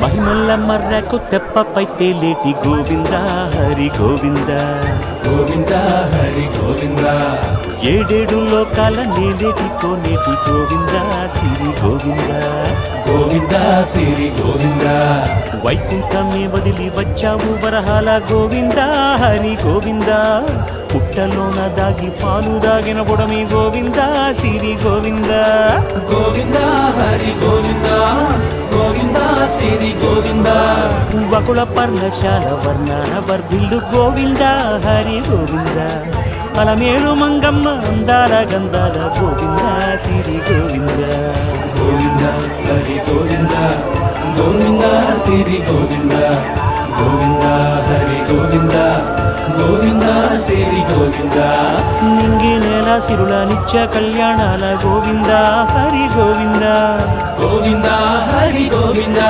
మహిమల్ల మర్రకు తెప్పపై తేలేటి గోవింద హరి గోవింద గోవింద హరి గోవింద ఏడేడు లోకాల నేలేటి కోనేటి గోవింద సిరి గోవింద గోవింద సిరి గోవింద వైకుంఠమే వదిలి వచ్చావు వరహాల గోవింద హరి గోవింద పుట్టలోన దాగి పాలు దాగిన బుడమి గోవింద సిరి గోవింద గోవింద హరి గోవింద గోవింద సిరి గోవింద వకుళ పర్ణశాల వర్ణాన వర్ధిల్లు గోవింద హరి గోవింద పలమేలు మంగమ్మ అందాల గంధాల గోవింద సిరి గోవింద గోవింద హరి గోవింద గోవింద సిరి గోవింద గోవింద హరి గోవింద గోవింద సిరి గోవింద నింగి నేల సిరుల నిత్య కళ్యాణాల గోవింద హరి గోవింద గోవింద హరి గోవింద